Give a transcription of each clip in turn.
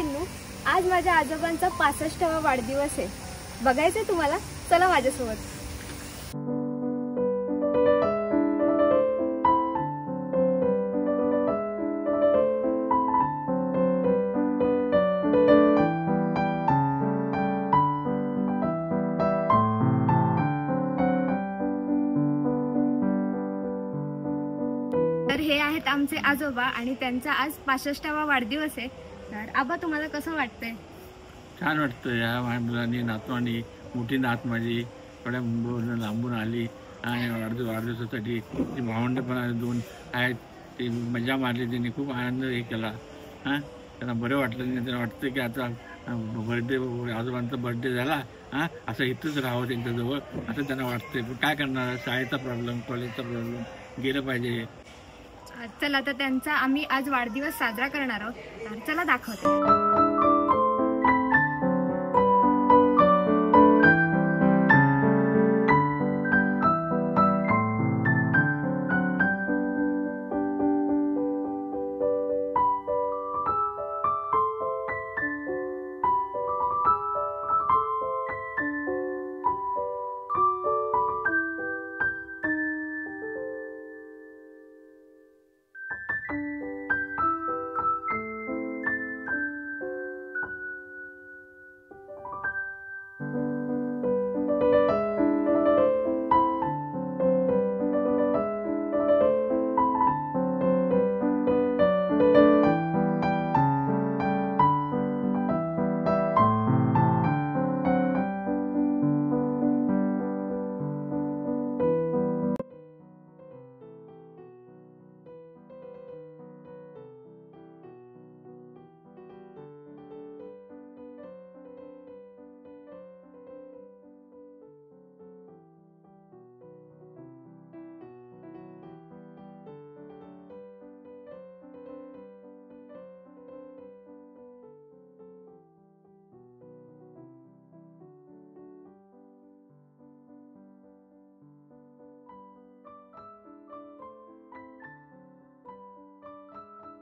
मित्रांनो, आज माझ्या आजोबांचा 65वा वाढदिवस आहे। बघायचंय तुम्हाला? चला माझ्यासोबत। तर हे आहेत आमचे आजोबा आणि त्यांचा आज 65वा वाढदिवस आहे। तर आबा, तुम्हाला कसं वाटतंय? छान वाटतं। या मुलांनी नातवांनी, मोठी नात माझी थोड्या मुंबईवरून लांबून आली आणि वाढदिवसासाठी ती भावंड पण दोन आहेत, ती मजा मारली, त्यांनी खूप आनंद हे केला। त्यांना बरं वाटलं नाही, त्यांना वाटतं की आता आजोबांचा बर्थडे झाला, असं इथंच राहावं त्यांच्याजवळ असं त्यांना वाटतंय। पण काय करणार, शाळेचा प्रॉब्लेम, कॉलेजचा प्रॉब्लेम, गेलं पाहिजे। चला, तर त्यांचा आम्ही आज वाढदिवस साजरा करणार आहोत। तर चला दाखवते।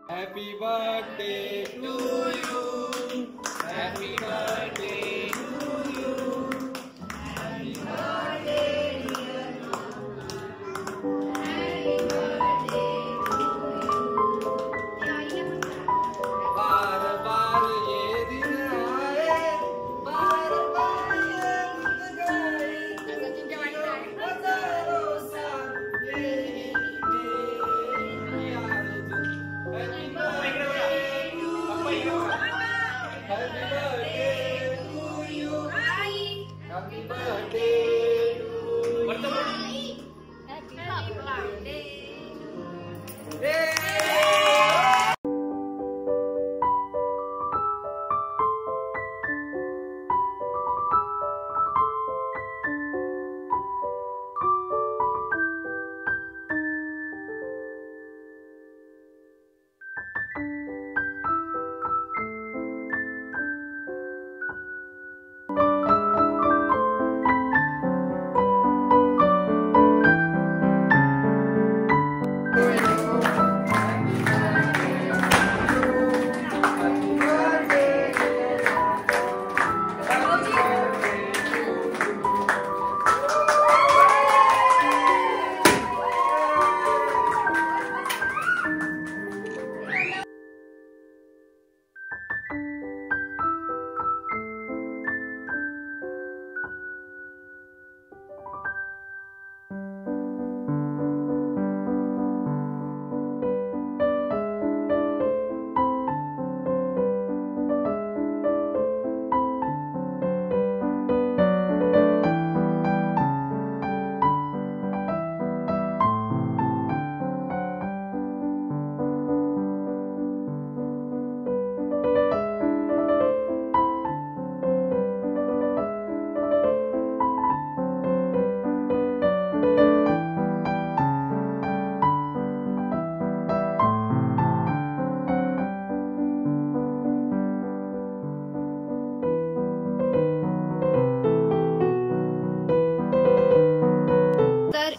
Happy birthday to you. Happy birthday to you. Happy birthday dear Lulu. Happy birthday to you. बार बार ये दिन आए, बार बार ये दिन गाए, हजारों साल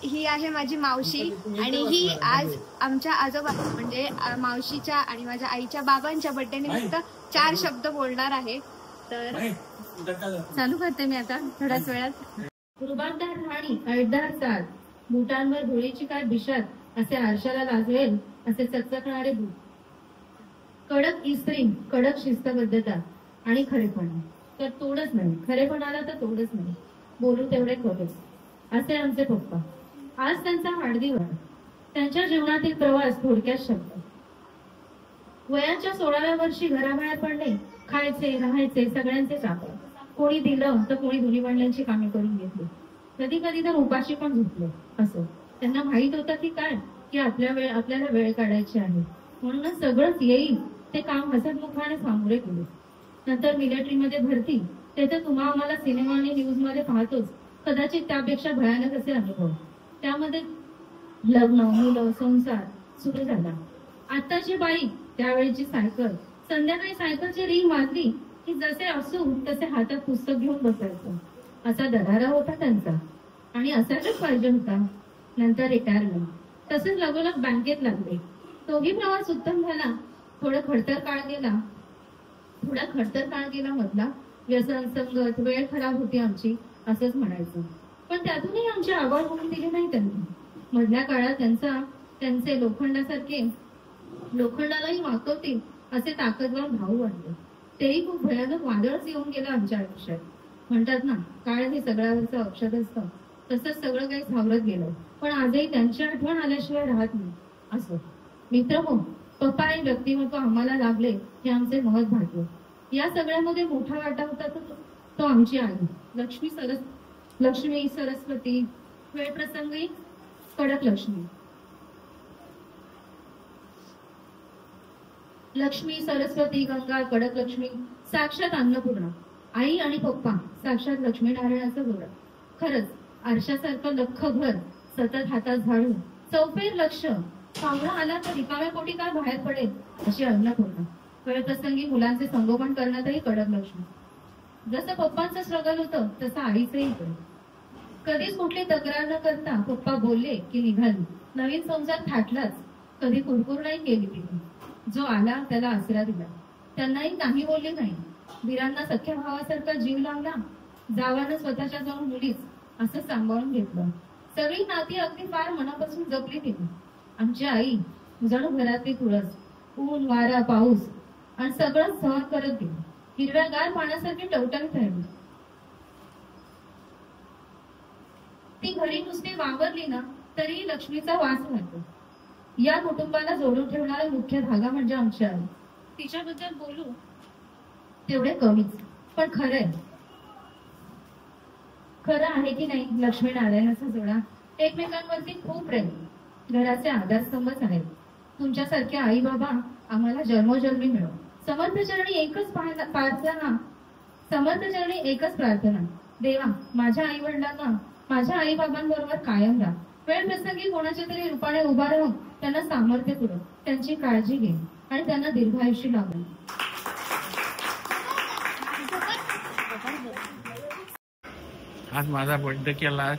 ये आहे माझी मावशी आणि ही आज आमच्या आजोबा म्हणजे मावशीच्या आणि माझ्या आईच्या बाबांच्या बर्थडे निमित्त 4 शब्द बोलणार आहे. तर चालू करते मी आता थोड्याच वेळात. रुबाबदार राणी अळदार साल, बुटांवर धुळीची काय बिशात, असे आरशाला लाजवेल असे चकचकणारे बूट, कडक इस्त्री, कडक शिस्तबद्धता आणि खरेपणा. तर तोडच नाही, खरेपणाला तर तोडच नाही, बोलू तेवढे खरंच, असे आमचे पप्पा. आज त्यांचा वाढदिवस. त्यांच्या जीवनातील प्रवास थोडक्यात शब्द. वयाच्या 16व्या वर्षी घराबाहेर पडले. खायचे राहायचे सगळ्यांचे चाकर. कोणी दिलं तर कोणी धुणी भांड्यांची कामे करून घेतली. कधी कधी तर उपाशी पण झोपले. असं त्यांना माहित होतं की काय, की आपल्याला वेळ काढायची आहे, म्हणूनच सगळंच येईल ते काम हसतमुखाने सामोरे केले. नंतर मिलिटरीमध्ये भरती. त्याचे तुम्हा आम्हाला सिनेमा आणि न्यूज मध्ये पाहतोच, कदाचित त्यापेक्षा भयानक असे अनुभव. त्यामध्ये लग्न, मुलं, संसार सुरू झाला. आत्ताची बाई, त्यावेळेची सायकल. संध्याकाळी सायकलची रिंग मारली की जसे असू तसे हातात पुस्तक घेऊन बसायचं. असा दरारा होता त्यांचा आणि असायलाच पाहिजे होता. नंतर रिटायरमेंट. तसेच लगोलग बँकेत लागले. तोही प्रवास उत्तम झाला. थोडा खडतर काळ गेला मधला. व्यसन, संगत, वेळ खराब होती आमची असंच म्हणायचं. पण त्यातूनही आमची आवड होऊन दिली नाही त्यांनी. मधल्या काळात त्यांचे लोखंडालाही वाकवतील असे ताकदवान भाऊ वाटले. तेही खूप भयानक वादळच येऊन गेलं आमच्या आयुष्यात. म्हणतात ना, काळ हे सगळ्यावरचं औषध असतं, तसंच सगळं काही सावरत गेलं. पण आजही त्यांची आठवण आल्याशिवाय राहत नाही. असं मित्र हो, पप्पा आणि व्यक्तिमत्व आम्हाला लाभले हे आमचे महत् भाग्य. या सगळ्यामध्ये मोठा वाटा होता तो आमची आई लक्ष्मी सरस्वती. वेळ प्रसंगी कडक लक्ष्मी सरस्वती, गंगा, कडक लक्ष्मी, साक्षात अन्नपूर्णा. आई आणि पप्पा साक्षात लक्ष्मीनारायणाचं घर. खरंच आरशासारखं लख्ख घर, सतत हातात झाडू, चौफेर लक्ष. पाहुणा आला तर रिकाम्या पोटी काय बाहेर पडेल अशी अन्नपूर्णा. वेळप्रसंगी मुलांचे संगोपन करण्यातही कडक लक्ष्मी. जसं पप्पांचं स्ट्रगल होतं तसं आईचंही होतं. कधीच कुठली तक्रार न करता पप्पा बोलले की निघाली. नवीन संसार थाटलाच. कधी कुरकुर नाही केली तिने. जो आला त्याला आसरा दिला. त्यांनाही काही बोलले नाही. वीरांना सख्या भावासारखा जीव लावला. जावानं स्वतःच्या जाऊन मुलीच असं सांभाळून घेतलं. सगळी नाती अगदी फार मनापासून जपली तिने. आमची आई जणू घरातली तुळस. ऊन, वारा, पाऊस आणि सगळं सहन करत गेली. हिरव्यागार पाण्यासारखी टवटवीत राहिली. ती घरी नुसती वावरली ना तरी लक्ष्मीचा वास राहतो. या कुटुंबाला जोडून ठेवणारा मुख्य धागा म्हणजे आमची आई. तिच्याबद्दल बोलू तेवढे कमीच, पण खरं आहे की नाही, लक्ष्मीनारायणाचा जोडा. एकमेकांवरती खूप प्रेम. घराचे आधारस्तंभच आहेत. तुमच्यासारखे आई बाबा आम्हाला जन्मोजन्मी मिळो. समर्थचरणी एकच प्रार्थना, देवा माझ्या आई वडिलांना माझ्या आई बाबांबरोबर कायम राहा. वेळ प्रसंगी कोणाच्या तरी रूपाने उभा राहून त्यांना सामर्थ्य पुरव. त्यांची काळजी घे आणि त्यांना दीर्घायुष्य लाभो. आज माझा बर्थडे केला.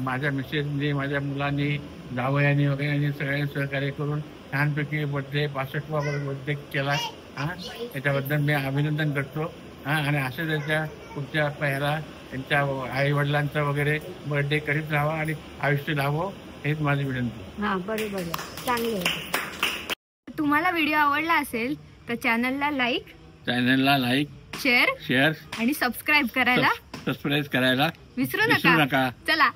माझ्या मिसेसनी, माझ्या मुलांनी, जावयांनी वगैरे सगळ्यांनी सहकार्य करून छानपैकी बर्थडे 65वा बर्थडे केला. त्याच्याबद्दल मी अभिनंदन करतो. आणि असं त्याच्या पुढच्या पहिला त्यांच्या आई वडिलांचा वगैरे बर्थडे करीत राहावा आणि आयुष्य लाभो हेच माझी विनंती. हा बरोबर आहे, चांगले. तुम्हाला व्हिडिओ आवडला असेल तर चॅनलला लाईक, शेअर आणि सबस्क्राईब करायला विसरू नका. चला.